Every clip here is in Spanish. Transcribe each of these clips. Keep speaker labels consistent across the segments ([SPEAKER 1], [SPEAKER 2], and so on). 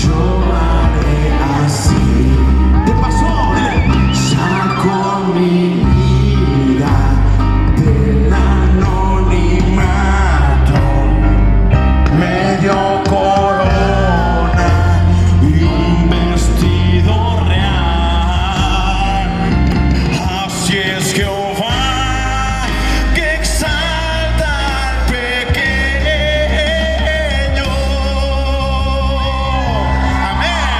[SPEAKER 1] yo haré así. ¿Qué pasó? Saco mi vida del anonimato, me dio corona y un vestido real. Así es Jehová, que exalta al pequeño. Amén.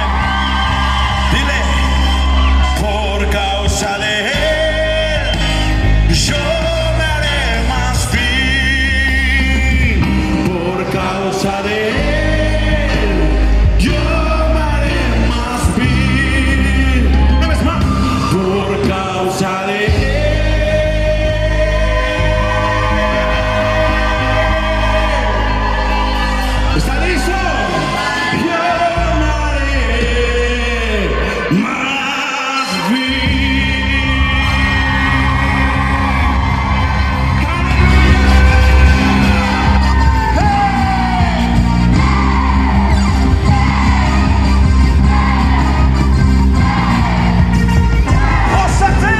[SPEAKER 1] Dile, por causa de él, yo me haré más vil. Por causa de él, yo me haré más vil. Una vez más. Por causa de él. ¿Está listo? Yo me haré más vil. ¡Ósate!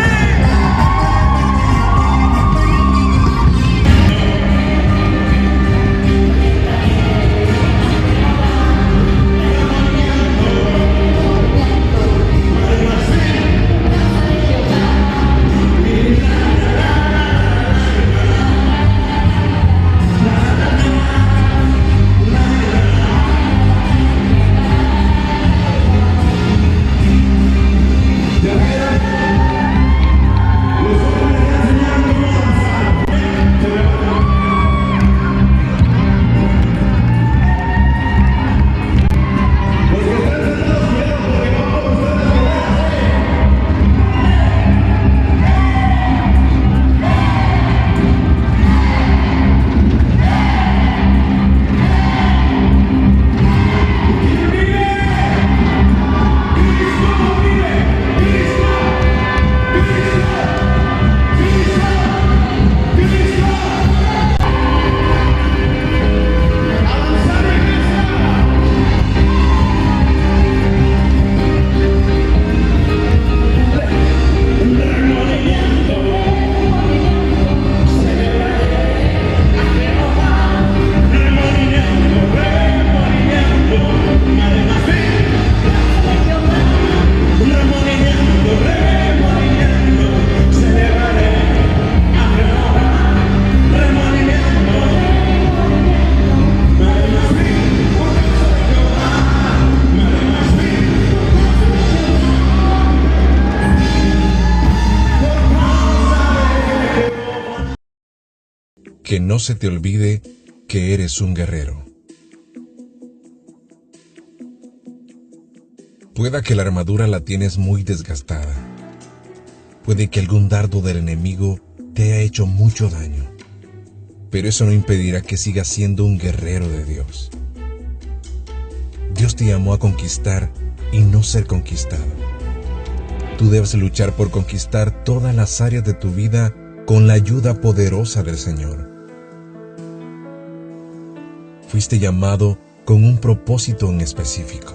[SPEAKER 2] Que no se te olvide que eres un guerrero. Pueda que la armadura la tienes muy desgastada. Puede que algún dardo del enemigo te haya hecho mucho daño. Pero eso no impedirá que sigas siendo un guerrero de Dios. Dios te llamó a conquistar y no ser conquistado. Tú debes luchar por conquistar todas las áreas de tu vida con la ayuda poderosa del Señor. Fuiste llamado con un propósito en específico.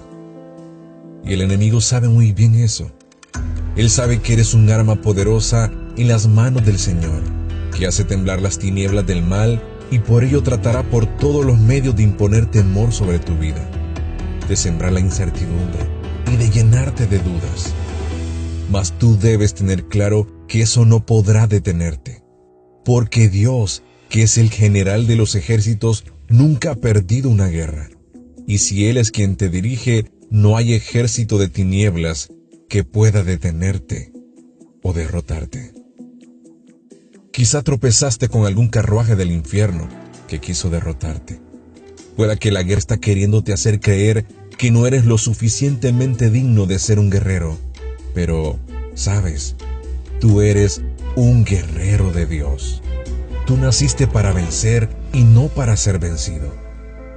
[SPEAKER 2] Y el enemigo sabe muy bien eso. Él sabe que eres un arma poderosa en las manos del Señor, que hace temblar las tinieblas del mal, y por ello tratará por todos los medios de imponer temor sobre tu vida, de sembrar la incertidumbre y de llenarte de dudas. Mas tú debes tener claro que eso no podrá detenerte, porque Dios, que es el general de los ejércitos, nunca ha perdido una guerra. Y si Él es quien te dirige, no hay ejército de tinieblas que pueda detenerte o derrotarte. Quizá tropezaste con algún carruaje del infierno que quiso derrotarte. Pueda que la guerra está queriéndote hacer creer que no eres lo suficientemente digno de ser un guerrero. Pero, ¿sabes? Tú eres un guerrero de Dios. Tú naciste para vencer y no para ser vencido.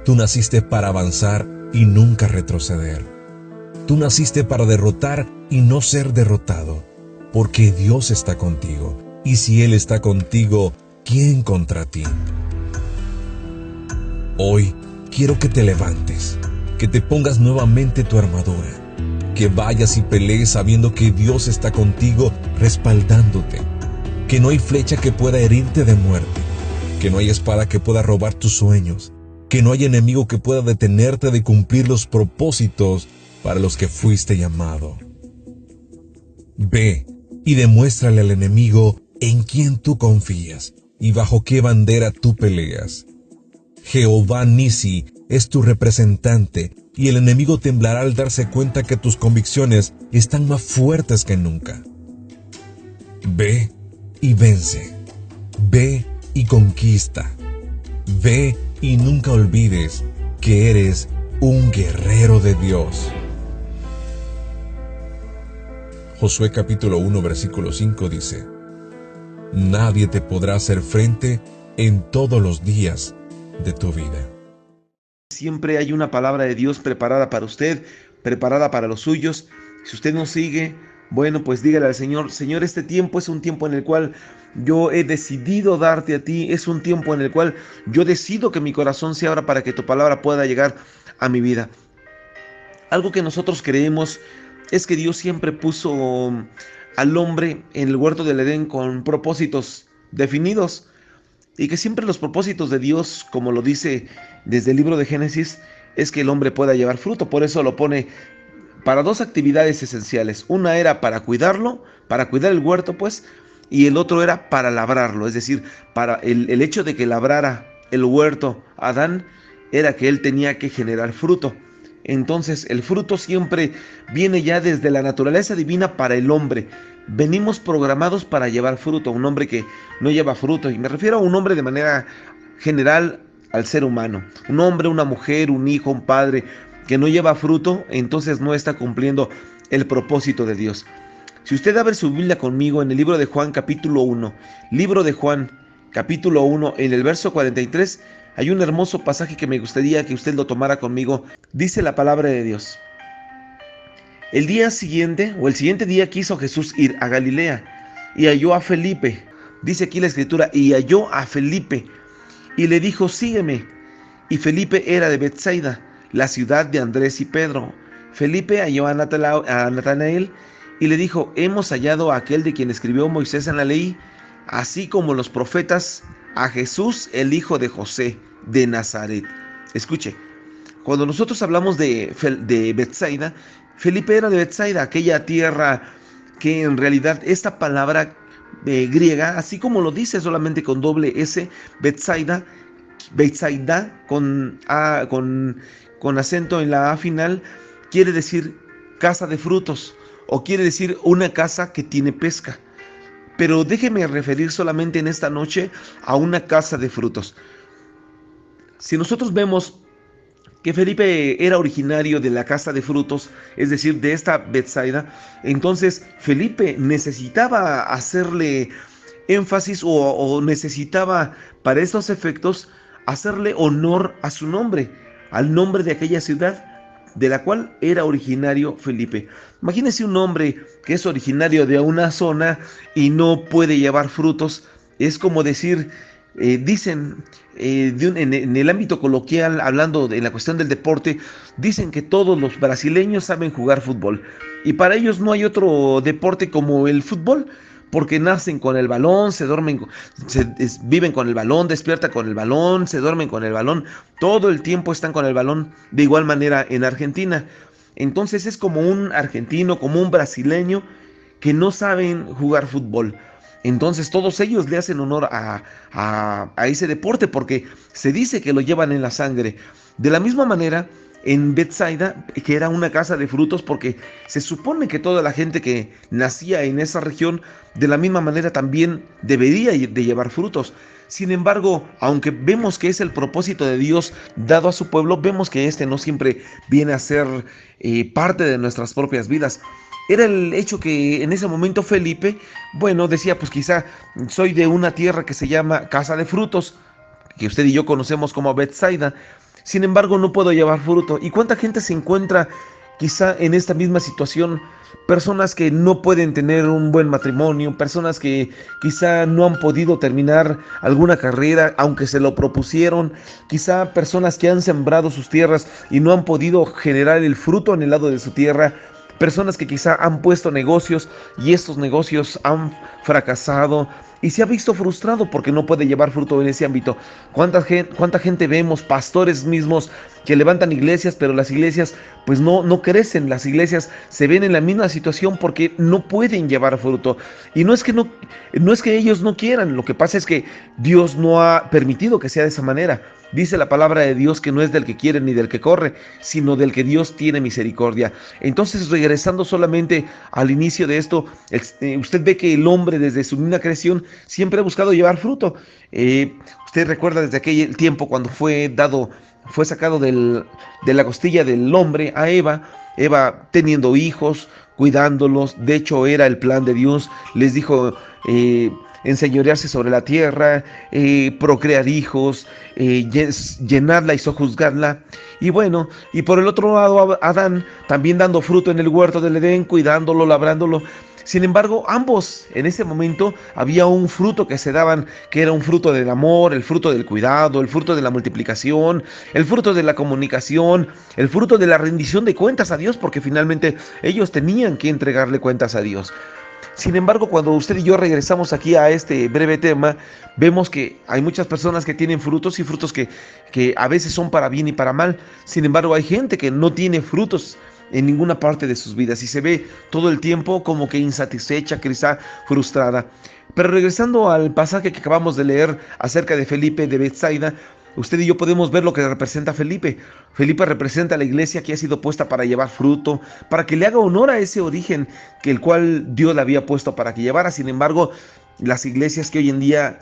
[SPEAKER 2] Tú naciste para avanzar y nunca retroceder. Tú naciste para derrotar y no ser derrotado, porque Dios está contigo. Y si Él está contigo, ¿quién contra ti? Hoy quiero que te levantes, que te pongas nuevamente tu armadura, que vayas y pelees sabiendo que Dios está contigo respaldándote, que no hay flecha que pueda herirte de muerte, que no hay espada que pueda robar tus sueños, que no hay enemigo que pueda detenerte de cumplir los propósitos para los que fuiste llamado. Ve y demuéstrale al enemigo en quién tú confías y bajo qué bandera tú peleas. Jehová Nisi es tu representante y el enemigo temblará al darse cuenta que tus convicciones están más fuertes que nunca. Ve y vence. Ve y conquista. Ve y nunca olvides que eres un guerrero de Dios. Josué capítulo 1 versículo 5 dice: Nadie te podrá hacer frente en todos los días de tu vida.
[SPEAKER 3] Siempre hay una palabra de Dios preparada para usted, preparada para los suyos. Si usted no sigue, bueno, pues dígale al Señor: Señor, este tiempo es un tiempo en el cual yo he decidido darte a ti, es un tiempo en el cual yo decido que mi corazón se abra para que tu palabra pueda llegar a mi vida. Algo que nosotros creemos es que Dios siempre puso al hombre en el huerto del Edén con propósitos definidos, y que siempre los propósitos de Dios, como lo dice desde el libro de Génesis, es que el hombre pueda llevar fruto. Por eso lo pone para dos actividades esenciales. Una era para cuidarlo, para cuidar el huerto, pues, y el otro era para labrarlo. Es decir, para el hecho de que labrara el huerto Adán era que él tenía que generar fruto. Entonces el fruto siempre viene ya desde la naturaleza divina para el hombre. Venimos programados para llevar fruto. Un hombre que no lleva fruto, y me refiero a un hombre de manera general al ser humano, un hombre, una mujer, un hijo, un padre que no lleva fruto, entonces no está cumpliendo el propósito de Dios. Si usted abre su Biblia conmigo en el libro de Juan capítulo 1, libro de Juan capítulo 1, en el verso 43, hay un hermoso pasaje que me gustaría que usted lo tomara conmigo. Dice la palabra de Dios: el siguiente día quiso Jesús ir a Galilea y halló a Felipe. Dice aquí la escritura: y halló a Felipe y le dijo: sígueme. Y Felipe era de Betsaida, la ciudad de Andrés y Pedro. Felipe halló a Natanael y le dijo: hemos hallado a aquel de quien escribió Moisés en la ley, así como los profetas, a Jesús, el hijo de José de Nazaret. Escuche, cuando nosotros hablamos de Betsaida, Felipe era de Betsaida, aquella tierra que en realidad esta palabra griega, así como lo dice solamente con doble S, Betsaida con acento en la A final, quiere decir casa de frutos, o quiere decir una casa que tiene pesca. Pero déjeme referir solamente en esta noche a una casa de frutos. Si nosotros vemos que Felipe era originario de la casa de frutos, es decir, de esta Betsaida, entonces Felipe necesitaba hacerle énfasis o necesitaba para esos efectos hacerle honor a su nombre, al nombre de aquella ciudad de la cual era originario Felipe. Imagínense un hombre que es originario de una zona y no puede llevar frutos. Es como decir, dicen en el ámbito coloquial, hablando en la cuestión del deporte, dicen que todos los brasileños saben jugar fútbol, y para ellos no hay otro deporte como el fútbol, porque nacen con el balón, viven con el balón, despiertan con el balón, se duermen con el balón, todo el tiempo están con el balón. De igual manera en Argentina. Entonces es como un argentino, como un brasileño que no saben jugar fútbol. Entonces todos ellos le hacen honor a ese deporte porque se dice que lo llevan en la sangre. De la misma manera, en Betsaida, que era una casa de frutos, porque se supone que toda la gente que nacía en esa región, de la misma manera también debería de llevar frutos. Sin embargo, aunque vemos que es el propósito de Dios dado a su pueblo, vemos que este no siempre viene a ser parte de nuestras propias vidas. Era el hecho que en ese momento Felipe, bueno, decía, pues quizá soy de una tierra que se llama Casa de Frutos, que usted y yo conocemos como Betsaida. Sin embargo, no puedo llevar fruto. ¿Y cuánta gente se encuentra quizá en esta misma situación, personas que no pueden tener un buen matrimonio, personas que quizá no han podido terminar alguna carrera aunque se lo propusieron, quizá personas que han sembrado sus tierras y no han podido generar el fruto anhelado de su tierra, personas que quizá han puesto negocios y estos negocios han fracasado y se ha visto frustrado porque no puede llevar fruto en ese ámbito. ¿Cuánta gente vemos, pastores mismos, que levantan iglesias, pero las iglesias pues no crecen? Las iglesias se ven en la misma situación porque no pueden llevar fruto. Y no es que ellos no quieran, lo que pasa es que Dios no ha permitido que sea de esa manera. Dice la palabra de Dios que no es del que quiere ni del que corre, sino del que Dios tiene misericordia. Entonces, regresando solamente al inicio de esto, usted ve que el hombre desde su misma creación siempre ha buscado llevar fruto. Usted recuerda desde aquel tiempo cuando fue sacado de la costilla del hombre a Eva teniendo hijos, cuidándolos. De hecho, era el plan de Dios. Les dijo enseñorearse sobre la tierra, procrear hijos, llenarla y sojuzgarla. Y bueno, y por el otro lado, Adán también dando fruto en el huerto del Edén, cuidándolo, labrándolo. Sin embargo, ambos en ese momento había un fruto que se daban, que era un fruto del amor, el fruto del cuidado, el fruto de la multiplicación, el fruto de la comunicación, el fruto de la rendición de cuentas a Dios, porque finalmente ellos tenían que entregarle cuentas a Dios. Sin embargo, cuando usted y yo regresamos aquí a este breve tema, vemos que hay muchas personas que tienen frutos y frutos que a veces son para bien y para mal. Sin embargo, hay gente que no tiene frutos en ninguna parte de sus vidas y se ve todo el tiempo como que insatisfecha, quizá frustrada. Pero regresando al pasaje que acabamos de leer acerca de Felipe de Betsaida, usted y yo podemos ver lo que representa Felipe. Felipe representa a la iglesia que ha sido puesta para llevar fruto, para que le haga honor a ese origen que el cual Dios le había puesto para que llevara. Sin embargo, las iglesias que hoy en día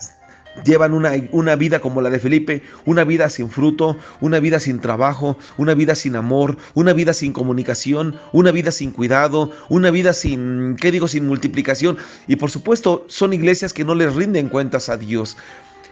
[SPEAKER 3] llevan una vida como la de Felipe, una vida sin fruto, una vida sin trabajo, una vida sin amor, una vida sin comunicación, una vida sin cuidado, una vida sin multiplicación. Y por supuesto, son iglesias que no les rinden cuentas a Dios.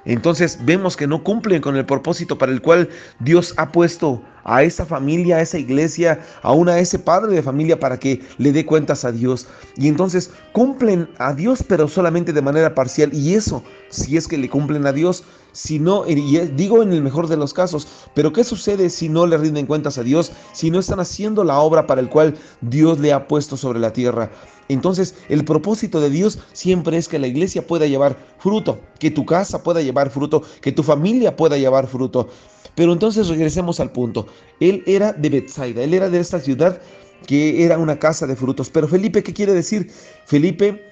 [SPEAKER 3] Entonces vemos que no cumplen con el propósito para el cual Dios ha puesto a esa familia, a esa iglesia, a ese padre de familia para que le dé cuentas a Dios. Y entonces cumplen a Dios, pero solamente de manera parcial. Y eso, si es que le cumplen a Dios, si no, y digo en el mejor de los casos, pero ¿qué sucede si no le rinden cuentas a Dios? Si no están haciendo la obra para el cual Dios le ha puesto sobre la tierra. Entonces, el propósito de Dios siempre es que la iglesia pueda llevar fruto, que tu casa pueda llevar fruto, que tu familia pueda llevar fruto. Pero entonces regresemos al punto. Él era de Betsaida, él era de esta ciudad que era una casa de frutos. Pero Felipe, ¿qué quiere decir? Felipe,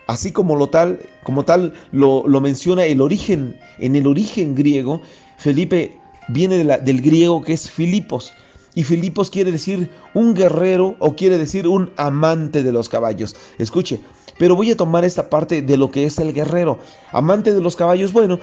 [SPEAKER 3] así como tal lo menciona el origen, en el origen griego, Felipe viene del griego que es Filipos. Y Filipos quiere decir un guerrero o quiere decir un amante de los caballos. Escuche, pero voy a tomar esta parte de lo que es el guerrero. Amante de los caballos, bueno,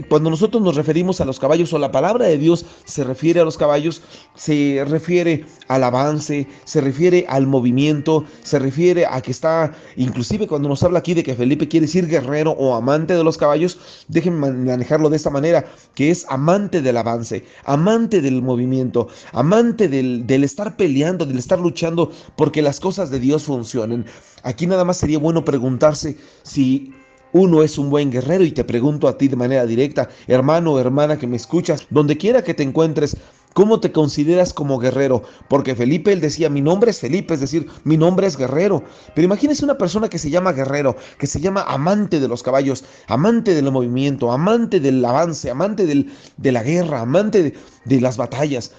[SPEAKER 3] cuando nosotros nos referimos a los caballos o la palabra de Dios se refiere a los caballos, se refiere al avance, se refiere al movimiento, se refiere a que está, inclusive cuando nos habla aquí de que Felipe quiere decir guerrero o amante de los caballos, déjenme manejarlo de esta manera, que es amante del avance, amante del movimiento, amante del estar peleando, del estar luchando porque las cosas de Dios funcionen. Aquí nada más sería bueno preguntarse si uno es un buen guerrero, y te pregunto a ti de manera directa, hermano o hermana que me escuchas, donde quiera que te encuentres, ¿cómo te consideras como guerrero? Porque Felipe, él decía, mi nombre es Felipe, es decir, mi nombre es guerrero. Pero imagínese una persona que se llama guerrero, que se llama amante de los caballos, amante del movimiento, amante del avance, amante de la guerra, amante de las batallas.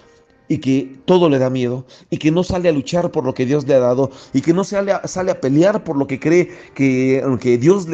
[SPEAKER 3] Y que todo le da miedo, y que no sale a luchar por lo que Dios le ha dado, y que no sale a pelear por lo que cree que Dios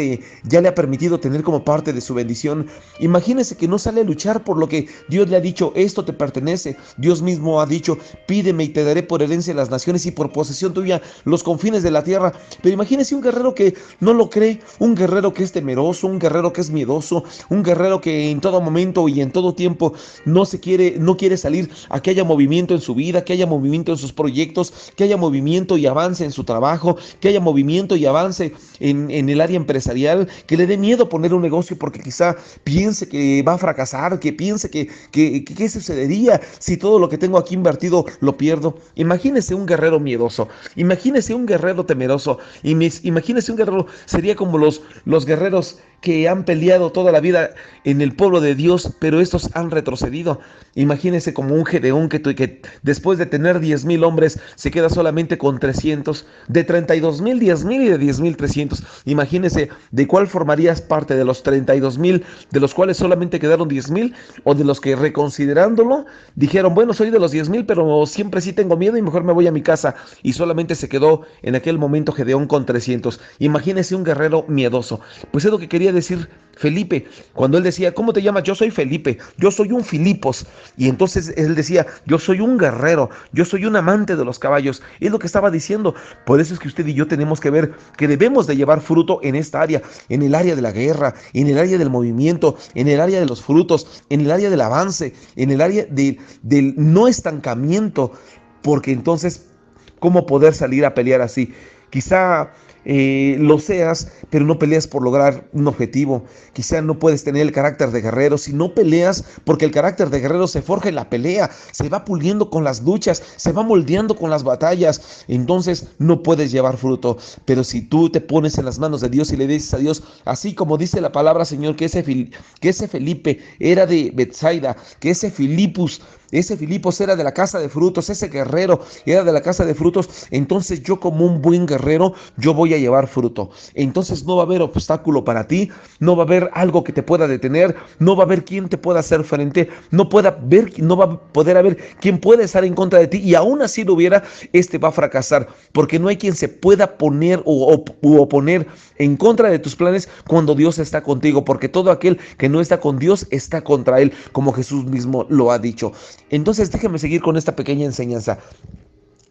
[SPEAKER 3] ya le ha permitido tener como parte de su bendición. Imagínese que no sale a luchar por lo que Dios le ha dicho, esto te pertenece. Dios mismo ha dicho, pídeme y te daré por herencia las naciones y por posesión tuya los confines de la tierra. Pero imagínese un guerrero que no lo cree, un guerrero que es temeroso, un guerrero que es miedoso, un guerrero que en todo momento y en todo tiempo no quiere salir a que haya movimiento movimiento en su vida, que haya movimiento en sus proyectos, que haya movimiento y avance en su trabajo, que haya movimiento y avance en el área empresarial, que le dé miedo poner un negocio porque quizá piense que va a fracasar, que piense que qué sucedería si todo lo que tengo aquí invertido lo pierdo. Imagínese un guerrero miedoso, imagínese un guerrero temeroso, imagínese un guerrero, sería como los guerreros que han peleado toda la vida en el pueblo de Dios, pero estos han retrocedido. Imagínese como un Gedeón que después de tener 10,000 hombres se queda solamente con 300, de 32,000, 10,000 y de 10,000, 300. Imagínese de cuál formarías parte, de los 32,000, de los cuales solamente quedaron 10,000, o de los que reconsiderándolo dijeron, bueno, soy de los 10,000, pero siempre sí tengo miedo y mejor me voy a mi casa, y solamente se quedó en aquel momento Gedeón con 300. Imagínese un guerrero miedoso. Pues es lo que quería decir Felipe cuando él decía, ¿cómo te llamas? Yo soy Felipe, yo soy un Filipos. Y entonces él decía, yo soy un guerrero, yo soy un amante de los caballos. Es lo que estaba diciendo. Por eso es que usted y yo tenemos que ver que debemos de llevar fruto en esta área, en el área de la guerra, en el área del movimiento, en el área de los frutos, en el área del avance, en el área del no estancamiento. Porque entonces, ¿cómo poder salir a pelear así? Quizá lo seas, pero no peleas por lograr un objetivo. Quizá no puedes tener el carácter de guerrero si no peleas, porque el carácter de guerrero se forja en la pelea, se va puliendo con las luchas, se va moldeando con las batallas. Entonces no puedes llevar fruto. Pero si tú te pones en las manos de Dios y le dices a Dios, así como dice la palabra, Señor, que ese Felipe era de Betsaida, que ese Filipos era de la casa de frutos, ese guerrero era de la casa de frutos, entonces yo como un buen guerrero, yo voy a llevar fruto. Entonces no va a haber obstáculo para ti, no va a haber algo que te pueda detener, no va a haber quien te pueda hacer frente, no va a poder haber quien pueda estar en contra de ti, y aún así lo hubiera, va a fracasar, porque no hay quien se pueda poner u oponer en contra de tus planes cuando Dios está contigo, porque todo aquel que no está con Dios está contra él, como Jesús mismo lo ha dicho. Entonces déjeme seguir con esta pequeña enseñanza.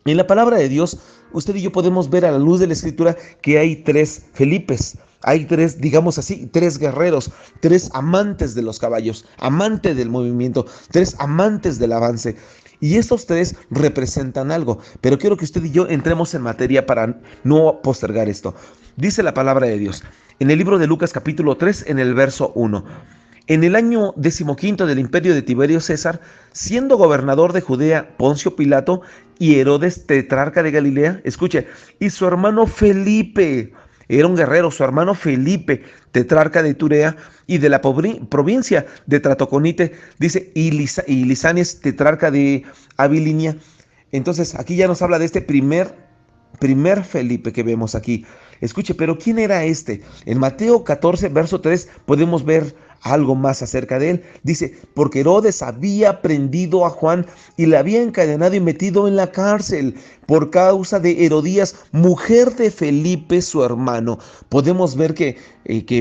[SPEAKER 3] En la palabra de Dios, usted y yo podemos ver a la luz de la Escritura que hay 3 Felipes. Hay 3, digamos así, 3 guerreros, 3 amantes de los caballos, amantes del movimiento, 3 amantes del avance. Y estos 3 representan algo. Pero quiero que usted y yo entremos en materia para no postergar esto. Dice la palabra de Dios en el libro de Lucas capítulo 3, en el verso 1. En el año 15 del imperio de Tiberio César, siendo gobernador de Judea Poncio Pilato y Herodes tetrarca de Galilea, escuche, y su hermano Felipe, era un guerrero, su hermano Felipe, tetrarca de Iturea y de la provincia de Tratoconite, dice, y Lisanes, tetrarca de Abilinia. Entonces aquí ya nos habla de este primer Felipe que vemos aquí. Escuche, pero ¿quién era este? En Mateo 14, verso 3, podemos ver algo más acerca de él. Dice, porque Herodes había prendido a Juan y le había encadenado y metido en la cárcel por causa de Herodías, mujer de Felipe, su hermano. Podemos ver que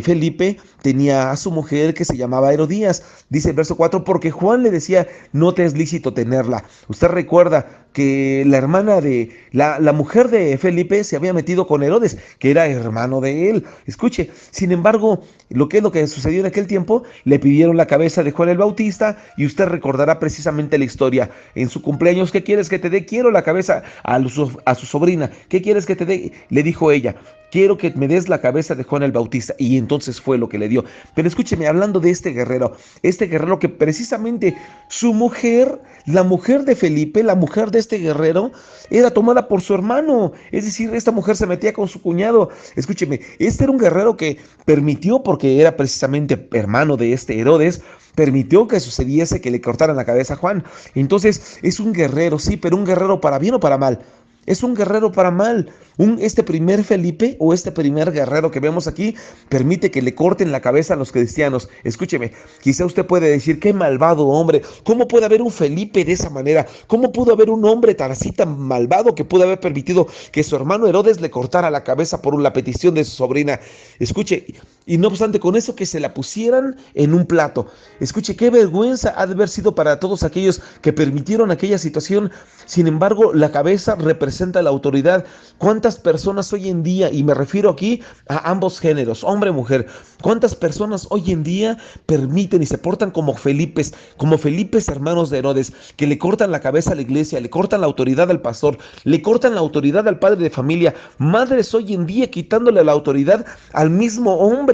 [SPEAKER 3] Felipe tenía a su mujer que se llamaba Herodías. Dice el verso 4, porque Juan le decía, no te es lícito tenerla. Usted recuerda que la hermana de la mujer de Felipe se había metido con Herodes, que era hermano de él. Escuche, sin embargo, lo que sucedió en aquel tiempo, le pidieron la cabeza de Juan el Bautista, y usted recordará precisamente la historia. En su cumpleaños, ¿qué quieres que te dé? Quiero la cabeza a su sobrina. ¿Qué quieres que te dé? Le dijo ella, quiero que me des la cabeza de Juan el Bautista. Y entonces fue lo que le dio. Pero escúcheme, hablando de este guerrero que precisamente su mujer, la mujer de Felipe, la mujer de este guerrero, era tomada por su hermano. Es decir, esta mujer se metía con su cuñado. Escúcheme, este era un guerrero que permitió, porque era precisamente hermano de este Herodes, permitió que sucediese que le cortaran la cabeza a Juan. Entonces es un guerrero, sí, pero un guerrero para bien o para mal. Es un guerrero para mal. Este primer Felipe, o este primer guerrero que vemos aquí, permite que le corten la cabeza a los cristianos. Escúcheme, quizá usted puede decir, qué malvado hombre. ¿Cómo puede haber un Felipe de esa manera? ¿Cómo pudo haber un hombre tan malvado que pudo haber permitido que su hermano Herodes le cortara la cabeza por la petición de su sobrina? Escuche, Y no obstante, con eso que se la pusieran en un plato. Escuche, qué vergüenza ha de haber sido para todos aquellos que permitieron aquella situación. Sin embargo, la cabeza representa la autoridad. ¿Cuántas personas hoy en día, y me refiero aquí a ambos géneros, hombre y mujer, cuántas personas hoy en día permiten y se portan como Felipes, hermanos de Herodes, que le cortan la cabeza a la iglesia, le cortan la autoridad al pastor, le cortan la autoridad al padre de familia, madres hoy en día quitándole la autoridad al mismo hombre,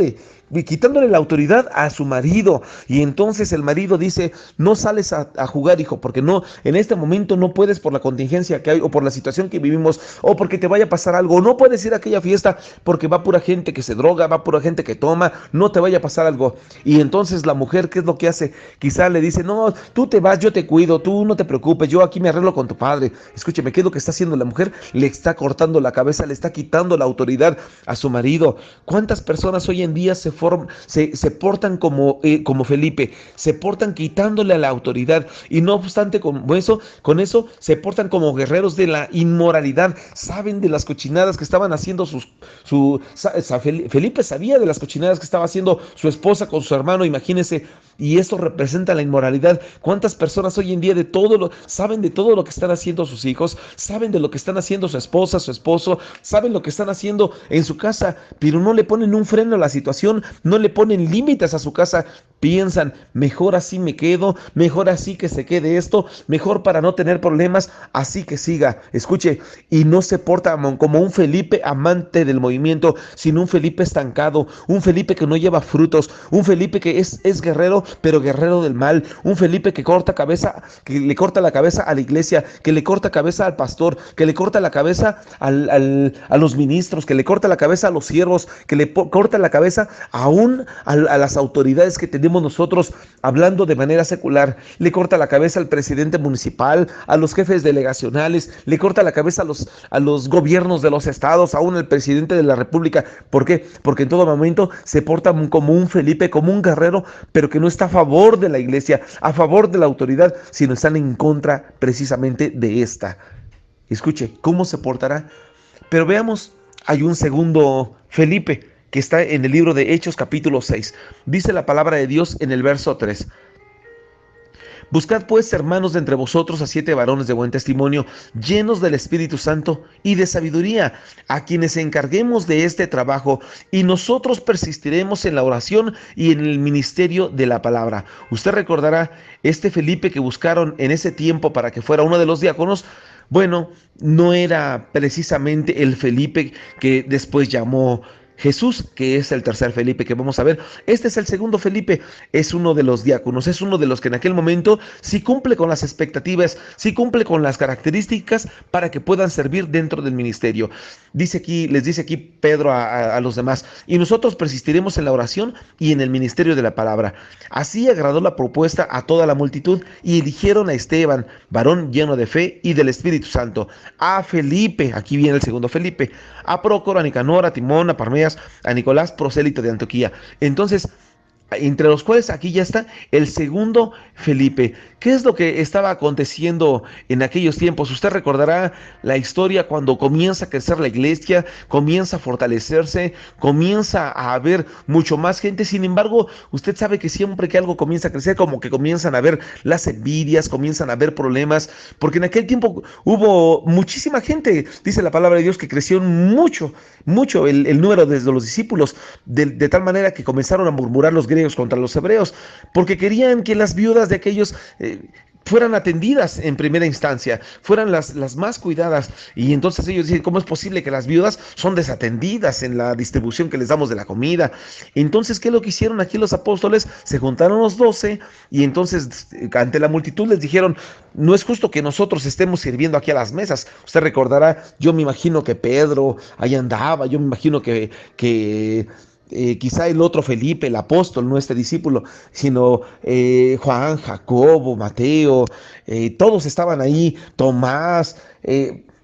[SPEAKER 3] y quitándole la autoridad a su marido? Y entonces el marido dice: no sales a jugar, hijo, porque no, en este momento no puedes por la contingencia que hay, o por la situación que vivimos, o porque te vaya a pasar algo. No puedes ir a aquella fiesta porque va pura gente que se droga, va pura gente que toma, no te vaya a pasar algo. Y entonces la mujer, ¿qué es lo que hace? Quizá le dice: no, tú te vas, yo te cuido, tú no te preocupes, yo aquí me arreglo con tu padre. Escúcheme, ¿qué es lo que está haciendo la mujer? Le está cortando la cabeza, le está quitando la autoridad a su marido. ¿Cuántas personas hoy en día se portan como Felipe, se portan quitándole a la autoridad, y no obstante con eso se portan como guerreros de la inmoralidad? Saben de las cochinadas que estaban haciendo Felipe sabía de las cochinadas que estaba haciendo su esposa con su hermano, imagínense. Y esto representa la inmoralidad. ¿Cuántas personas hoy en día saben de todo lo que están haciendo sus hijos, saben de lo que están haciendo su esposa, su esposo, saben lo que están haciendo en su casa, pero no le ponen un freno a la situación, no le ponen límites a su casa? Piensan: mejor así me quedo, mejor así que se quede esto, mejor para no tener problemas, así que siga. Escuche, y no se porta como un Felipe amante del movimiento, sino un Felipe estancado, un Felipe que no lleva frutos, un Felipe que es guerrero, pero guerrero del mal, un Felipe que le corta la cabeza a la iglesia, que le corta cabeza al pastor, que le corta la cabeza a los ministros, que le corta la cabeza a los siervos, que le corta la cabeza aún a las autoridades que tenemos nosotros, hablando de manera secular. Le corta la cabeza al presidente municipal, a los jefes delegacionales, le corta la cabeza a los gobiernos de los estados, aún al presidente de la república. ¿Por qué? Porque en todo momento se porta como un Felipe, como un guerrero, pero que no está a favor de la iglesia, a favor de la autoridad, sino están en contra precisamente de esta. Escuche, ¿cómo se portará? Pero veamos, hay un segundo Felipe que está en el libro de Hechos capítulo 6. Dice la palabra de Dios en el verso 3: buscad pues, hermanos, de entre vosotros a 7 varones de buen testimonio, llenos del Espíritu Santo y de sabiduría, a quienes encarguemos de este trabajo, y nosotros persistiremos en la oración y en el ministerio de la palabra. Usted recordará, este Felipe que buscaron en ese tiempo para que fuera uno de los diáconos, bueno, no era precisamente el Felipe que después llamó Jesús, que es el tercer Felipe que vamos a ver. Este es el segundo Felipe, es uno de los diáconos, es uno de los que en aquel momento sí cumple con las expectativas, sí cumple con las características para que puedan servir dentro del ministerio. Les dice aquí Pedro a los demás: y nosotros persistiremos en la oración y en el ministerio de la palabra. Así agradó la propuesta a toda la multitud, y eligieron a Esteban, varón lleno de fe y del Espíritu Santo, a Felipe, aquí viene el segundo Felipe, a Prócoro, a Nicanor, a Timón, a Parmenas, a Nicolás, prosélito de Antioquía. Entonces, entre los cuales aquí ya está el segundo Felipe. ¿Qué es lo que estaba aconteciendo en aquellos tiempos? Usted recordará la historia cuando comienza a crecer la iglesia, comienza a fortalecerse, comienza a haber mucho más gente. Sin embargo, usted sabe que siempre que algo comienza a crecer, como que comienzan a haber las envidias, comienzan a haber problemas, porque en aquel tiempo hubo muchísima gente, dice la palabra de Dios, que creció mucho el número de los discípulos, de tal manera que comenzaron a murmurar los griegos contra los hebreos, porque querían que las viudas de aquellos fueran atendidas en primera instancia, fueran las más cuidadas. Y entonces ellos dicen: ¿cómo es posible que las viudas son desatendidas en la distribución que les damos de la comida? Entonces, ¿qué es lo que hicieron aquí los apóstoles? Se juntaron los 12 y entonces ante la multitud les dijeron: no es justo que nosotros estemos sirviendo aquí a las mesas. Usted recordará, yo me imagino que Pedro ahí andaba, yo me imagino que quizá el otro Felipe, el apóstol, no este discípulo, sino Juan, Jacobo, Mateo, todos estaban ahí, Tomás,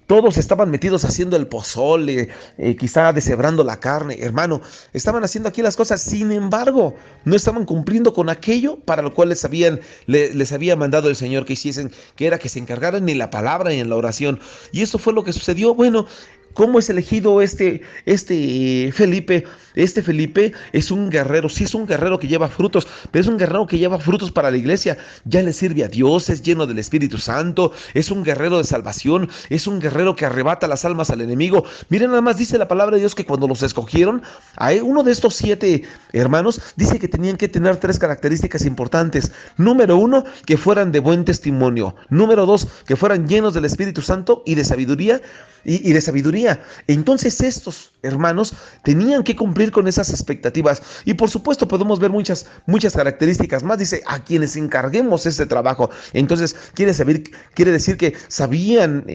[SPEAKER 3] todos estaban metidos haciendo el pozole, quizá deshebrando la carne. Hermano, estaban haciendo aquí las cosas, sin embargo, no estaban cumpliendo con aquello para lo cual les había mandado el Señor que hiciesen, que era que se encargaran en la palabra y en la oración. Y eso fue lo que sucedió. Bueno, ¿Cómo es elegido Felipe? Este Felipe es un guerrero, sí es un guerrero que lleva frutos, pero es un guerrero que lleva frutos para la iglesia. Ya le sirve a Dios, es lleno del Espíritu Santo, es un guerrero de salvación, es un guerrero que arrebata las almas al enemigo. Miren, nada más dice la palabra de Dios que cuando los escogieron, uno de estos 7 hermanos dice que tenían que tener 3 características importantes. Número 1, que fueran de buen testimonio. Número 2, que fueran llenos del Espíritu Santo y de sabiduría. Y de sabiduría. Entonces estos hermanos tenían que cumplir con esas expectativas. Y por supuesto podemos ver muchas características más. Dice, a quienes encarguemos este trabajo. Entonces quiere decir que sabían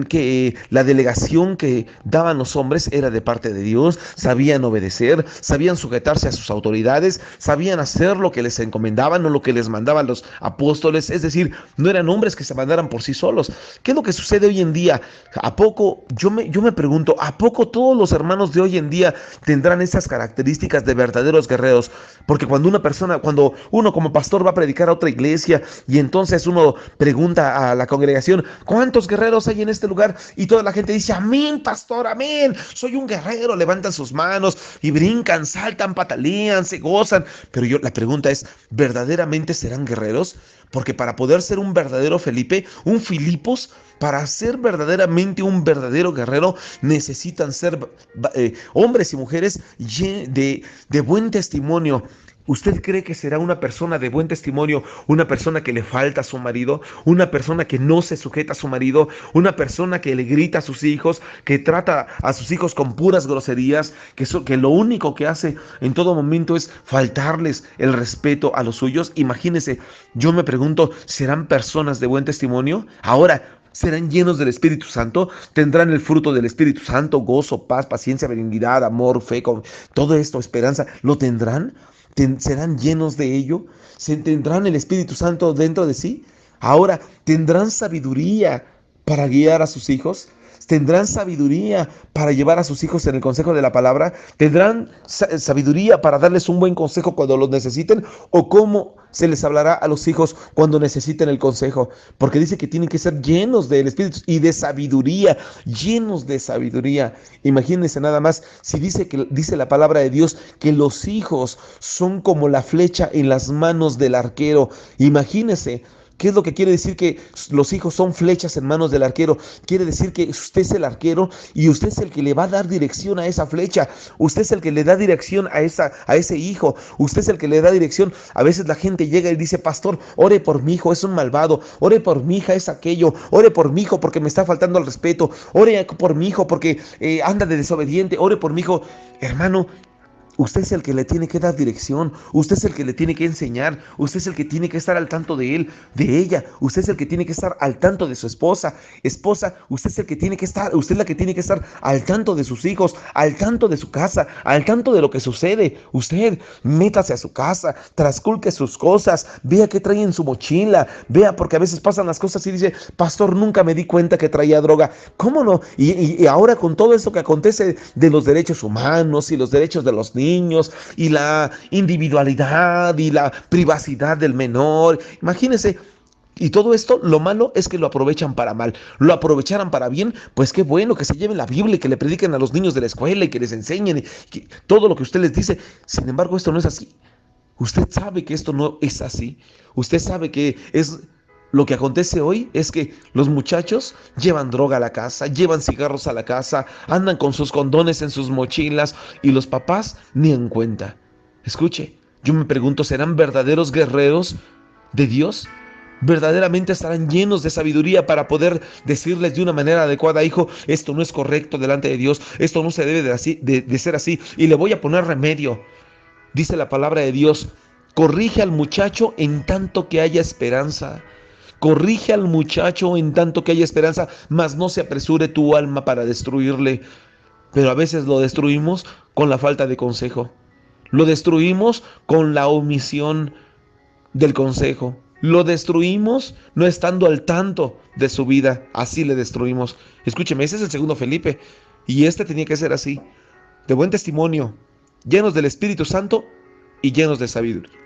[SPEAKER 3] que la delegación que daban los hombres era de parte de Dios. Sabían obedecer, sabían sujetarse a sus autoridades, sabían hacer lo que les encomendaban o lo que les mandaban los apóstoles. Es decir, no eran hombres que se mandaran por sí solos. ¿Qué es lo que sucede hoy en día? ¿A poco, yo me pregunto, ¿a poco todos los hermanos de hoy en día tendrán esas características de verdaderos guerreros? Porque cuando uno como pastor va a predicar a otra iglesia y entonces uno pregunta a la congregación, ¿cuántos guerreros hay en este lugar? Y toda la gente dice, amén, pastor, amén, soy un guerrero, levantan sus manos y brincan, saltan, patalean, se gozan. Pero la pregunta es, ¿verdaderamente serán guerreros? Porque para poder ser un verdadero Felipe, un Filipos, para ser verdaderamente un verdadero guerrero, necesitan ser hombres y mujeres de buen testimonio. ¿Usted cree que será una persona de buen testimonio, una persona que le falta a su marido, una persona que no se sujeta a su marido, una persona que le grita a sus hijos, que trata a sus hijos con puras groserías, que lo único que hace en todo momento es faltarles el respeto a los suyos? Imagínese, yo me pregunto, ¿serán personas de buen testimonio? Ahora, ¿serán llenos del Espíritu Santo? ¿Tendrán el fruto del Espíritu Santo? Gozo, paz, paciencia, benignidad, amor, fe, todo esto, esperanza. ¿Lo tendrán? ¿Serán llenos de ello? ¿Tendrán el Espíritu Santo dentro de sí? Ahora, ¿tendrán sabiduría para guiar a sus hijos? ¿Tendrán sabiduría para llevar a sus hijos en el consejo de la palabra? ¿Tendrán sabiduría para darles un buen consejo cuando los necesiten? ¿O cómo se les hablará a los hijos cuando necesiten el consejo? Porque dice que tienen que ser llenos del Espíritu y de sabiduría, llenos de sabiduría. Imagínense nada más, si dice la palabra de Dios que los hijos son como la flecha en las manos del arquero. Imagínense. ¿Qué es lo que quiere decir que los hijos son flechas en manos del arquero? Quiere decir que usted es el arquero y usted es el que le va a dar dirección a esa flecha. Usted es el que le da dirección a ese hijo. Usted es el que le da dirección. A veces la gente llega y dice, pastor, ore por mi hijo, es un malvado. Ore por mi hija, es aquello. Ore por mi hijo porque me está faltando el respeto. Ore por mi hijo porque anda de desobediente. Ore por mi hijo. Hermano, usted es el que le tiene que dar dirección, usted es el que le tiene que enseñar, usted es el que tiene que estar al tanto de él, de ella, usted es el que tiene que estar al tanto de su esposa, usted es el que tiene que estar, usted es la que tiene que estar al tanto de sus hijos, al tanto de su casa, al tanto de lo que sucede. Usted métase a su casa, trasculque sus cosas, vea qué trae en su mochila, vea, porque a veces pasan las cosas y dice, pastor, nunca me di cuenta que traía droga. ¿Cómo no? Y ahora con todo esto que acontece de los derechos humanos y los derechos de los niños y la individualidad y la privacidad del menor, imagínense. Y todo esto, lo malo es que lo aprovechan para mal. Lo aprovecharan para bien, pues qué bueno, que se lleven la Biblia y que le prediquen a los niños de la escuela y que les enseñen todo lo que usted les dice. Sin embargo, esto no es así. Usted sabe que esto no es así. Usted sabe que lo que acontece hoy es que los muchachos llevan droga a la casa, llevan cigarros a la casa, andan con sus condones en sus mochilas y los papás ni en cuenta. Escuche, yo me pregunto, ¿serán verdaderos guerreros de Dios? ¿Verdaderamente estarán llenos de sabiduría para poder decirles de una manera adecuada, hijo, esto no es correcto delante de Dios, esto no se debe de ser así y le voy a poner remedio? Dice la palabra de Dios, corrige al muchacho en tanto que haya esperanza. Corrige al muchacho en tanto que haya esperanza, mas no se apresure tu alma para destruirle. Pero a veces lo destruimos con la falta de consejo. Lo destruimos con la omisión del consejo. Lo destruimos no estando al tanto de su vida. Así le destruimos. Escúcheme, ese es el segundo Felipe. Y tenía que ser así. De buen testimonio, llenos del Espíritu Santo y llenos de sabiduría.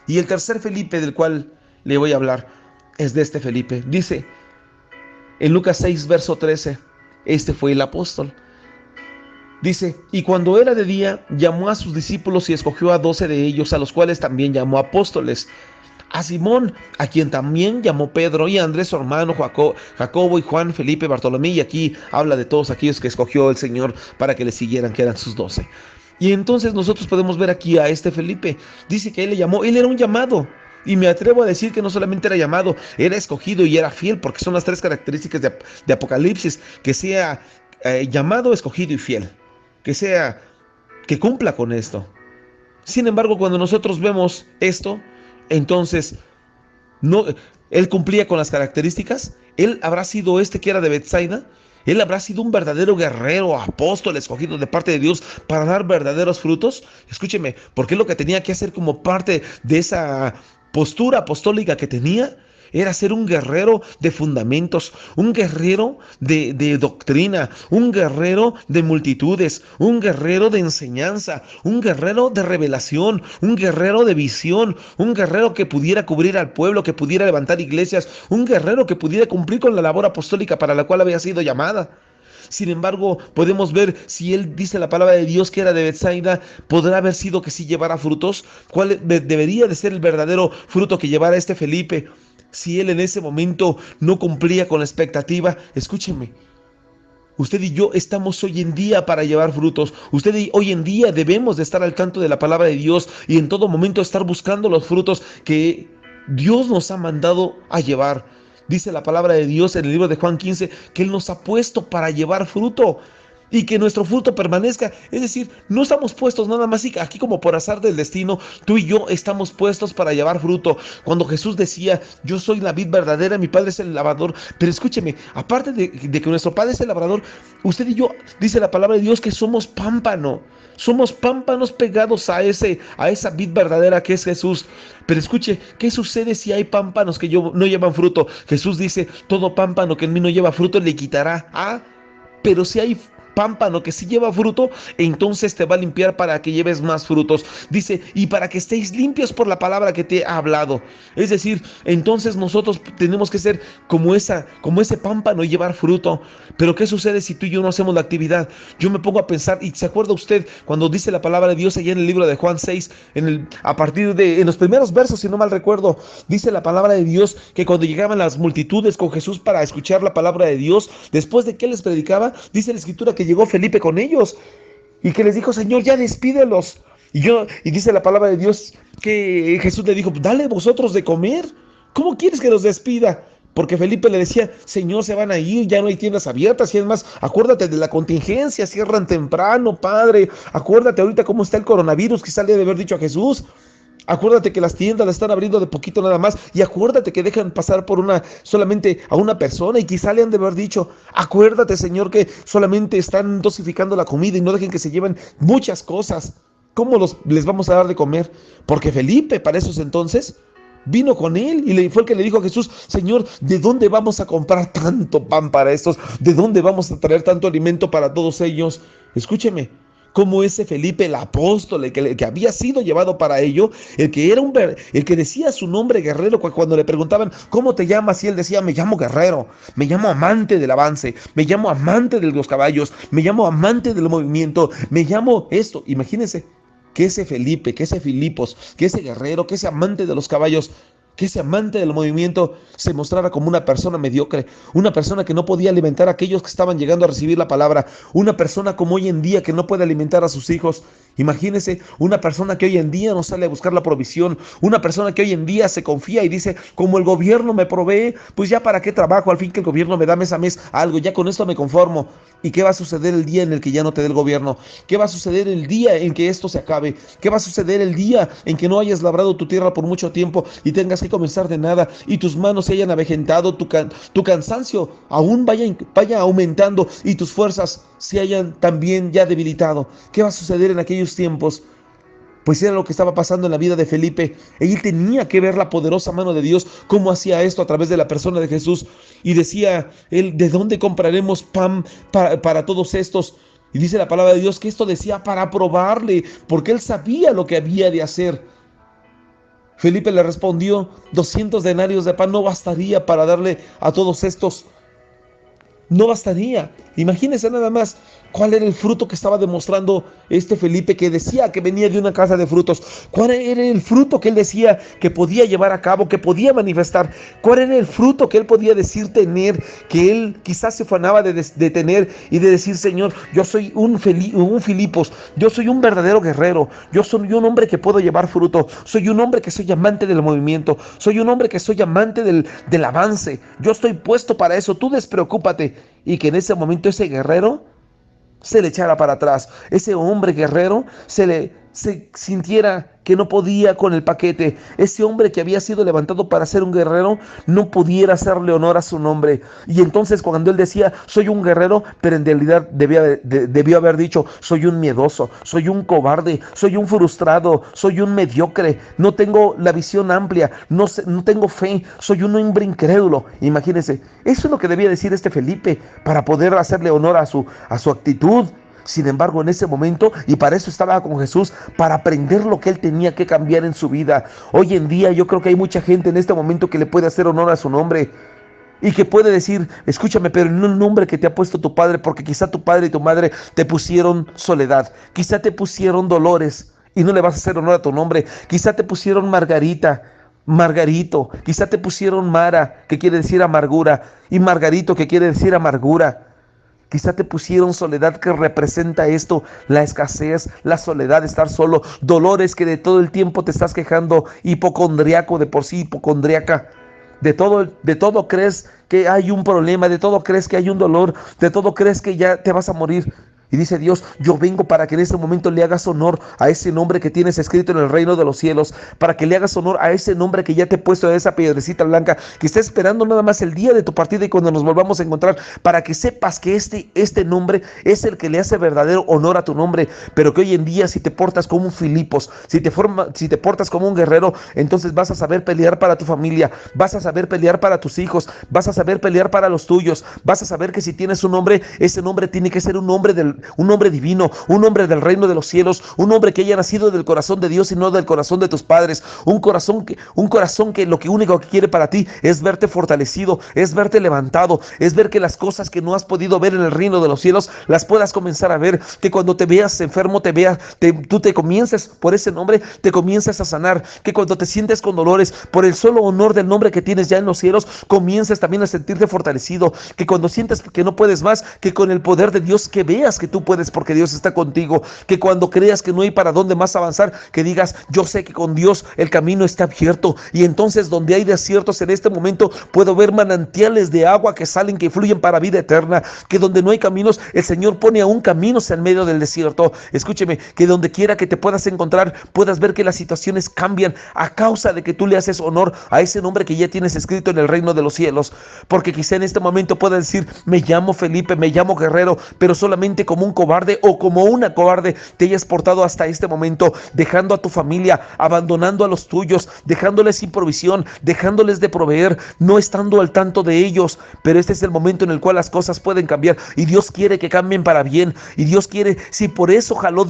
[SPEAKER 3] Y el tercer Felipe del cual le voy a hablar es de este Felipe. Dice, En Lucas 6, verso 13, este fue el apóstol. Dice, y cuando era de día, llamó a sus discípulos y escogió a 12 de ellos, a los cuales también llamó apóstoles. A Simón, a quien también llamó Pedro, y a Andrés su hermano, Jacobo y Juan, Felipe, Bartolomé, y aquí habla de todos aquellos que escogió el Señor para que le siguieran, que eran sus 12. Y entonces nosotros podemos ver aquí a este Felipe. Dice que él le llamó, él era un llamado. Y me atrevo a decir que no solamente era llamado, era escogido y era fiel, porque son las tres características de Apocalipsis, que sea llamado, escogido y fiel. Que cumpla con esto. Sin embargo, cuando nosotros vemos esto, entonces no, él cumplía con las características. Él habrá sido que era de Betsaida. Él habrá sido un verdadero guerrero, apóstol, escogido de parte de Dios para dar verdaderos frutos. Escúcheme, porque lo que tenía que hacer como parte de esa postura apostólica que tenía era ser un guerrero de fundamentos, un guerrero de doctrina, un guerrero de multitudes, un guerrero de enseñanza, un guerrero de revelación, un guerrero de visión, un guerrero que pudiera cubrir al pueblo, que pudiera levantar iglesias, un guerrero que pudiera cumplir con la labor apostólica para la cual había sido llamada. Sin embargo, podemos ver, si él dice la palabra de Dios que era de Betsaida, podrá haber sido que sí llevara frutos. ¿Cuál debería de ser el verdadero fruto que llevara este Felipe? Si él en ese momento no cumplía con la expectativa, escúcheme, usted y yo estamos hoy en día para llevar frutos. Usted y hoy en día debemos de estar al tanto de la palabra de Dios y en todo momento estar buscando los frutos que Dios nos ha mandado a llevar. Dice la palabra de Dios en el libro de Juan 15 que Él nos ha puesto para llevar fruto y que nuestro fruto permanezca. Es decir, no estamos puestos nada más aquí como por azar del destino. Tú y yo estamos puestos para llevar fruto. Cuando Jesús decía, yo soy la vid verdadera, mi Padre es el labrador. Pero escúcheme, aparte de que nuestro Padre es el labrador, usted y yo, dice la palabra de Dios, que somos pámpano. Somos pámpanos pegados a esa vid verdadera que es Jesús. Pero escuche, ¿qué sucede si hay pámpanos que no llevan fruto? Jesús dice, todo pámpano que en mí no lleva fruto le quitará. Pero si hay pámpano que sí lleva fruto, entonces te va a limpiar para que lleves más frutos. Dice, y para que estéis limpios por la palabra que te he hablado. Es decir, entonces nosotros tenemos que ser como ese pámpano y llevar fruto. Pero ¿qué sucede si tú y yo no hacemos la actividad? Yo me pongo a pensar, y ¿se acuerda usted cuando dice la palabra de Dios allá en el libro de Juan 6, en los primeros versos, si no mal recuerdo, dice la palabra de Dios que cuando llegaban las multitudes con Jesús para escuchar la palabra de Dios, después de que Él les predicaba, dice la Escritura que llegó Felipe con ellos y que les dijo, Señor, ya despídelos. Y dice la palabra de Dios que Jesús le dijo, dale vosotros de comer. ¿Cómo quieres que los despida? Porque Felipe le decía, Señor, se van a ir, ya no hay tiendas abiertas. Y es más, acuérdate de la contingencia, cierran temprano, Padre. Acuérdate ahorita cómo está el coronavirus, quizá le debe haber dicho a Jesús. Acuérdate que las tiendas las están abriendo de poquito nada más. Y acuérdate que dejan pasar solamente a una persona. Y quizá le han de haber dicho, acuérdate, Señor, que solamente están dosificando la comida y no dejen que se lleven muchas cosas. ¿Cómo les vamos a dar de comer? Porque Felipe, para esos entonces, vino con él y fue el que le dijo a Jesús, Señor, ¿de dónde vamos a comprar tanto pan para estos? ¿De dónde vamos a traer tanto alimento para todos ellos? Escúcheme, como ese Felipe, el apóstol, el que había sido llevado para ello, el que decía su nombre guerrero, cuando le preguntaban, ¿cómo te llamas? Y él decía, me llamo guerrero, me llamo amante del avance, me llamo amante de los caballos, me llamo amante del movimiento, me llamo esto. Imagínense que ese Felipe, que ese Filipos, que ese guerrero, que ese amante de los caballos, que ese amante del movimiento se mostrara como una persona mediocre, una persona que no podía alimentar a aquellos que estaban llegando a recibir la palabra, una persona como hoy en día que no puede alimentar a sus hijos. Imagínese una persona que hoy en día no sale a buscar la provisión, una persona que hoy en día se confía y dice, como el gobierno me provee, pues ya para qué trabajo, al fin que el gobierno me da mes a mes algo, ya con esto me conformo. ¿Y qué va a suceder el día en el que ya no te dé el gobierno? ¿Qué va a suceder el día en que esto se acabe? ¿Qué va a suceder el día en que no hayas labrado tu tierra por mucho tiempo y tengas que comenzar de nada y tus manos se hayan avejentado, tu cansancio aún vaya aumentando y tus fuerzas se hayan también ya debilitado? ¿Qué va a suceder en aquellos tiempos? Pues era lo que estaba pasando en la vida de Felipe. Él tenía que ver la poderosa mano de Dios, cómo hacía esto a través de la persona de Jesús. Y decía él, ¿de dónde compraremos pan para todos estos? Y dice la palabra de Dios que esto decía para probarle, porque él sabía lo que había de hacer. Felipe le respondió, 200 denarios de pan no bastaría para darle a todos estos. no bastaría. Imagínense nada más cuál era el fruto que estaba demostrando este Felipe, que decía que venía de una casa de frutos. ¿Cuál era el fruto que él decía que podía llevar a cabo, que podía manifestar? ¿Cuál era el fruto que él podía decir tener, que él quizás se afanaba de tener y de decir: Señor, yo soy un Filipos, yo soy un verdadero guerrero, yo soy un hombre que puedo llevar fruto, soy un hombre que soy amante del movimiento, soy un hombre que soy amante del avance, yo estoy puesto para eso, tú despreocúpate. Y que en ese momento ese guerrero se le echara para atrás, ese hombre guerrero se sintiera que no podía con el paquete, ese hombre que había sido levantado para ser un guerrero no pudiera hacerle honor a su nombre. Y entonces cuando él decía: soy un guerrero, pero en realidad debió haber dicho: soy un miedoso, soy un cobarde, soy un frustrado, soy un mediocre, no tengo la visión amplia, no tengo fe, soy un hombre incrédulo. Imagínense, eso es lo que debía decir este Felipe para poder hacerle honor a su actitud. Sin embargo, en ese momento, y para eso estaba con Jesús, para aprender lo que él tenía que cambiar en su vida. Hoy en día yo creo que hay mucha gente en este momento que le puede hacer honor a su nombre y que puede decir: escúchame, pero no el nombre que te ha puesto tu padre, porque quizá tu padre y tu madre te pusieron soledad, quizá te pusieron dolores y no le vas a hacer honor a tu nombre, quizá te pusieron Margarita, Margarito, quizá te pusieron Mara, que quiere decir amargura, y Margarito, que quiere decir amargura. Quizá te pusieron soledad, que representa esto: la escasez, la soledad, estar solo, dolores que de todo el tiempo te estás quejando, hipocondriaco, de por sí hipocondriaca. De todo crees que hay un problema, de todo crees que hay un dolor, de todo crees que ya te vas a morir. Y dice Dios: yo vengo para que en este momento le hagas honor a ese nombre que tienes escrito en el reino de los cielos, para que le hagas honor a ese nombre que ya te he puesto en esa piedrecita blanca, que está esperando nada más el día de tu partida y cuando nos volvamos a encontrar, para que sepas que este nombre es el que le hace verdadero honor a tu nombre. Pero que hoy en día, si te portas como un Filipos, si te portas como un guerrero, entonces vas a saber pelear para tu familia, vas a saber pelear para tus hijos, vas a saber pelear para los tuyos, vas a saber que si tienes un nombre, ese nombre tiene que ser un nombre divino, un hombre del reino de los cielos, un hombre que haya nacido del corazón de Dios y no del corazón de tus padres, un corazón que lo único que quiere para ti es verte fortalecido, es verte levantado, es ver que las cosas que no has podido ver en el reino de los cielos las puedas comenzar a ver, que cuando te veas enfermo, tú te comiences por ese nombre, te comiences a sanar, que cuando te sientes con dolores, por el solo honor del nombre que tienes ya en los cielos, comiences también a sentirte fortalecido, que cuando sientes que no puedes más, que con el poder de Dios, que veas que tú puedes porque Dios está contigo, que cuando creas que no hay para dónde más avanzar, que digas: yo sé que con Dios el camino está abierto, y entonces donde hay desiertos en este momento puedo ver manantiales de agua que salen, que fluyen para vida eterna, que donde no hay caminos, el Señor pone aún caminos en medio del desierto. Escúcheme, que donde quiera que te puedas encontrar, puedas ver que las situaciones cambian a causa de que tú le haces honor a ese nombre que ya tienes escrito en el reino de los cielos, porque quizá en este momento puedas decir: me llamo Felipe, me llamo guerrero, pero solamente como un cobarde o como una cobarde te hayas portado hasta este momento, dejando a tu familia, abandonando a los tuyos, dejándoles sin provisión, dejándoles de proveer, no estando al tanto de ellos. Pero este es el momento en el cual las cosas pueden cambiar y Dios quiere que cambien para bien. Y Dios quiere, si por eso jaló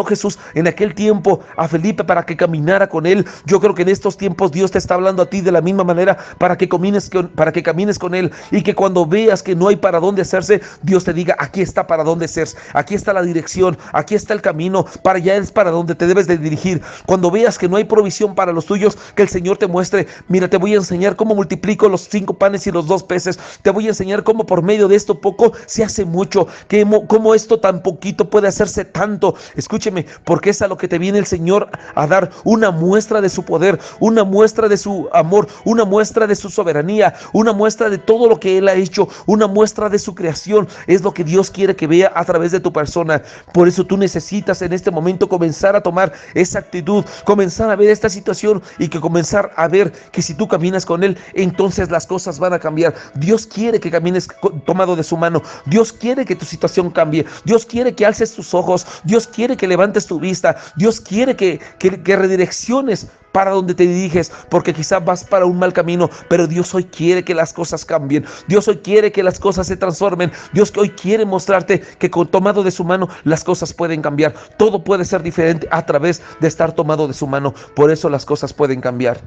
[SPEAKER 3] Jesús en aquel tiempo a Felipe para que caminara con él, yo creo que en estos tiempos Dios te está hablando a ti de la misma manera para que camines con él, y que cuando veas que no hay para dónde hacerse, Dios te diga: aquí está para dónde hacerse, aquí está la dirección, aquí está el camino, para allá es para donde te debes de dirigir. Cuando veas que no hay provisión para los tuyos, que el Señor te muestre: mira, te voy a enseñar cómo multiplico los 5 panes y los 2 peces, te voy a enseñar cómo por medio de esto poco se hace mucho, cómo esto tan poquito puede hacerse tanto. Escúcheme, porque es a lo que te viene el Señor a dar, una muestra de su poder, una muestra de su amor, una muestra de su soberanía, una muestra de todo lo que Él ha hecho, una muestra de su creación. Es lo que Dios quiere que vea a través de tu persona. Por eso tú necesitas en este momento comenzar a tomar esa actitud, comenzar a ver esta situación y que comenzar a ver que si tú caminas con Él, entonces las cosas van a cambiar. Dios quiere que camines tomado de su mano. Dios quiere que tu situación cambie. Dios quiere que alces tus ojos. Dios quiere que levantes tu vista. Dios quiere que redirecciones para donde te diriges, porque quizás vas para un mal camino, pero Dios hoy quiere que las cosas cambien. Dios hoy quiere que las cosas se transformen. Dios hoy quiere mostrarte que tomado de su mano las cosas pueden cambiar. Todo puede ser diferente a través de estar tomado de su mano. Por eso las cosas pueden cambiar.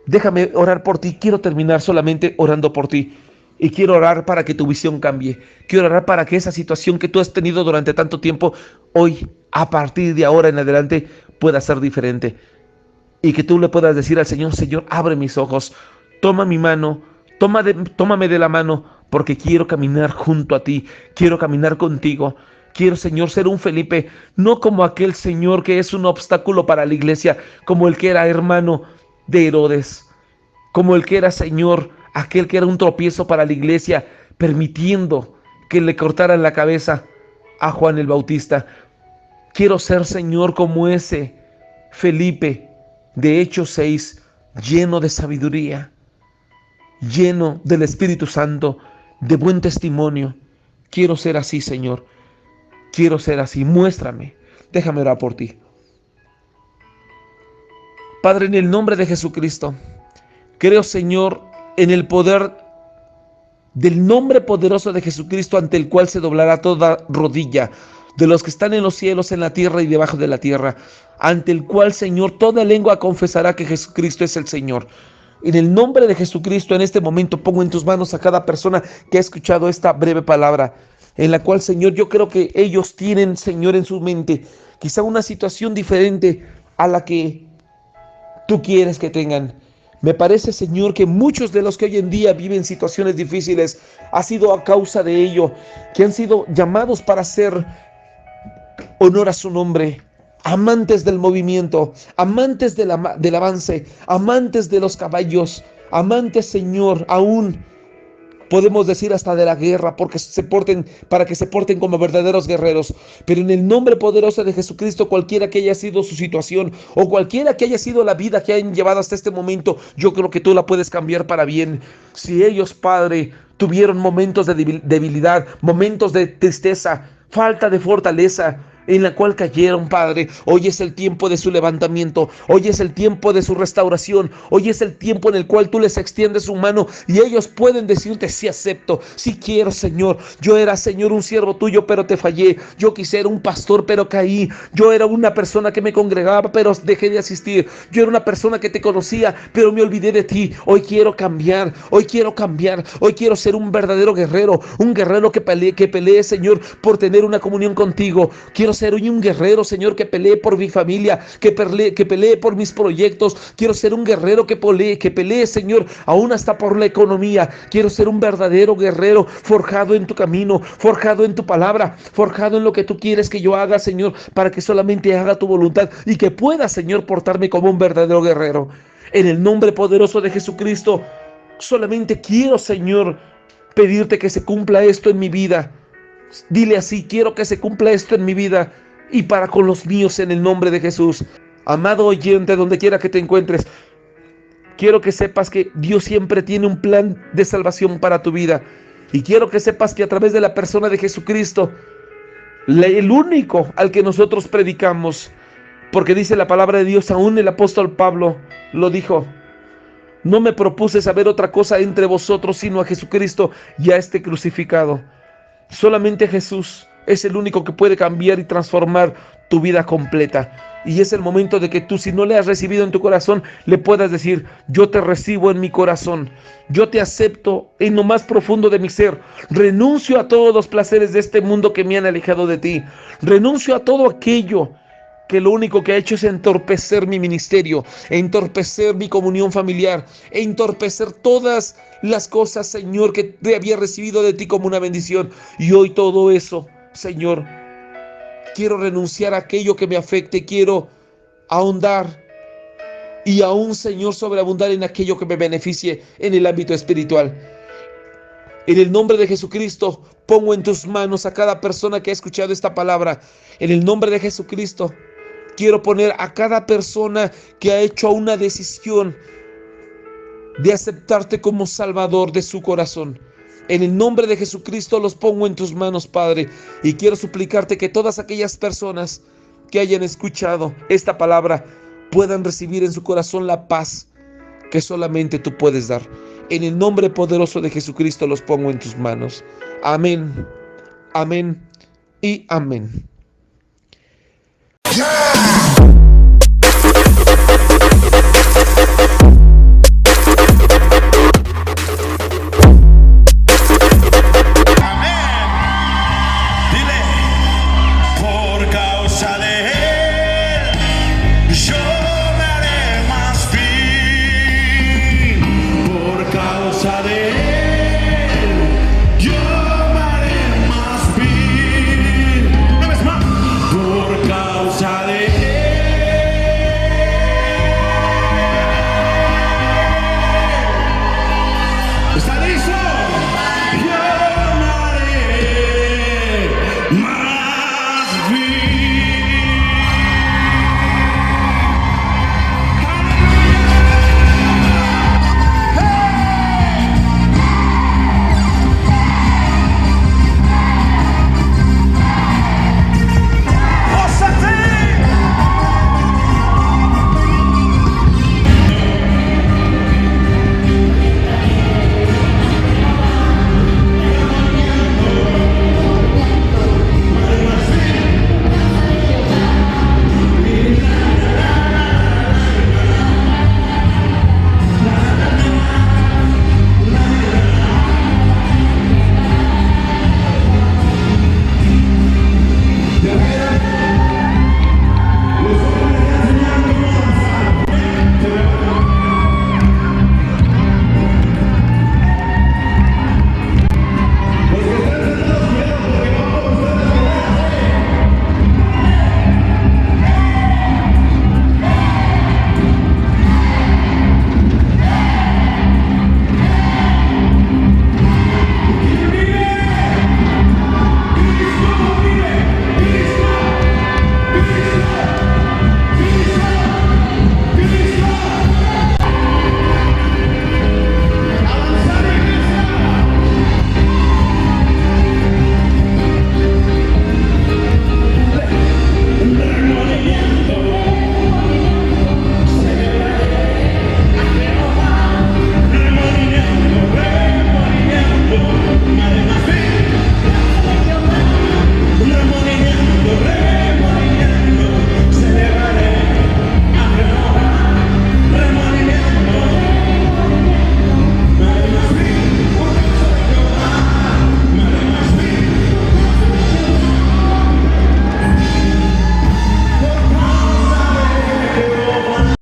[SPEAKER 3] Déjame orar por ti. Quiero terminar solamente orando por ti. Y quiero orar para que tu visión cambie. Quiero orar para que esa situación que tú has tenido durante tanto tiempo, hoy, a partir de ahora en adelante, pueda ser diferente. Y que tú le puedas decir al Señor, Señor, abre mis ojos, toma mi mano, tómame de la mano, porque quiero caminar junto a ti, quiero caminar contigo. Quiero, Señor, ser un Felipe, no como aquel Señor que es un obstáculo para la iglesia, como el que era hermano de Herodes, como el que era, Señor, aquel que era un tropiezo para la iglesia, permitiendo que le cortaran la cabeza a Juan el Bautista. Quiero ser, Señor, como ese Felipe de Hechos 6, lleno de sabiduría, lleno del Espíritu Santo, de buen testimonio. Quiero ser así, Señor. Quiero ser así. Muéstrame. Déjame orar por ti. Padre, en el nombre de Jesucristo, creo, Señor, en el poder del nombre poderoso de Jesucristo, ante el cual se doblará toda rodilla de los que están en los cielos, en la tierra y debajo de la tierra, ante el cual, Señor, toda lengua confesará que Jesucristo es el Señor. En el nombre de Jesucristo, en este momento pongo en tus manos a cada persona que ha escuchado esta breve palabra, en la cual, Señor, yo creo que ellos tienen, Señor, en su mente quizá una situación diferente a la que tú quieres que tengan. Me parece, Señor, que muchos de los que hoy en día viven situaciones difíciles ha sido a causa de ello, que han sido llamados para hacer honor a su nombre, amantes del movimiento, amantes del avance, amantes de los caballos, amantes, Señor, aún podemos decir hasta de la guerra, para que se porten como verdaderos guerreros. Pero en el nombre poderoso de Jesucristo, cualquiera que haya sido su situación o cualquiera que haya sido la vida que hayan llevado hasta este momento, yo creo que tú la puedes cambiar para bien. Si ellos, Padre, tuvieron momentos de debilidad, momentos de tristeza, falta de fortaleza, en la cual cayeron, Padre, hoy es el tiempo de su levantamiento, hoy es el tiempo de su restauración, hoy es el tiempo en el cual tú les extiendes su mano y ellos pueden decirte: sí acepto, sí quiero, Señor. Yo era, Señor, un siervo tuyo, pero te fallé. Yo quise ser un pastor, pero caí. Yo era una persona que me congregaba, pero dejé de asistir. Yo era una persona que te conocía, pero me olvidé de ti. Hoy quiero cambiar, hoy quiero cambiar, hoy quiero ser un verdadero guerrero, un guerrero que pelee, Señor, por tener una comunión contigo. Quiero ser hoy un guerrero, Señor, que pelee por mi familia, que pelee por mis proyectos. Quiero ser un guerrero que pelee, Señor, aún hasta por la economía. Quiero ser un verdadero guerrero, forjado en tu camino, forjado en tu palabra, forjado en lo que tú quieres que yo haga, Señor, para que solamente haga tu voluntad y que pueda, Señor, portarme como un verdadero guerrero. En el nombre poderoso de Jesucristo, solamente quiero, Señor, pedirte que se cumpla esto en mi vida. Dile así: quiero que se cumpla esto en mi vida y para con los míos, en el nombre de Jesús. Amado oyente, donde quiera que te encuentres, quiero que sepas que Dios siempre tiene un plan de salvación para tu vida. Y quiero que sepas que a través de la persona de Jesucristo, el único al que nosotros predicamos, porque dice la palabra de Dios, aún el apóstol Pablo lo dijo: no me propuse saber otra cosa entre vosotros sino a Jesucristo y a este crucificado. Solamente Jesús es el único que puede cambiar y transformar tu vida completa. Y es el momento de que tú, si no le has recibido en tu corazón, le puedas decir: yo te recibo en mi corazón, yo te acepto en lo más profundo de mi ser, renuncio a todos los placeres de este mundo que me han alejado de ti, renuncio a todo aquello que lo único que ha hecho es entorpecer mi ministerio, entorpecer mi comunión familiar, entorpecer todas las cosas, Señor, que te había recibido de ti como una bendición. Y hoy todo eso, Señor, quiero renunciar a aquello que me afecte, quiero ahondar y aún, Señor, sobreabundar en aquello que me beneficie en el ámbito espiritual. En el nombre de Jesucristo, pongo en tus manos a cada persona que ha escuchado esta palabra. En el nombre de Jesucristo, quiero poner a cada persona que ha hecho una decisión de aceptarte como Salvador de su corazón. En el nombre de Jesucristo los pongo en tus manos, Padre, y quiero suplicarte que todas aquellas personas que hayan escuchado esta palabra puedan recibir en su corazón la paz que solamente tú puedes dar. En el nombre poderoso de Jesucristo los pongo en tus manos. Amén, amén y amén.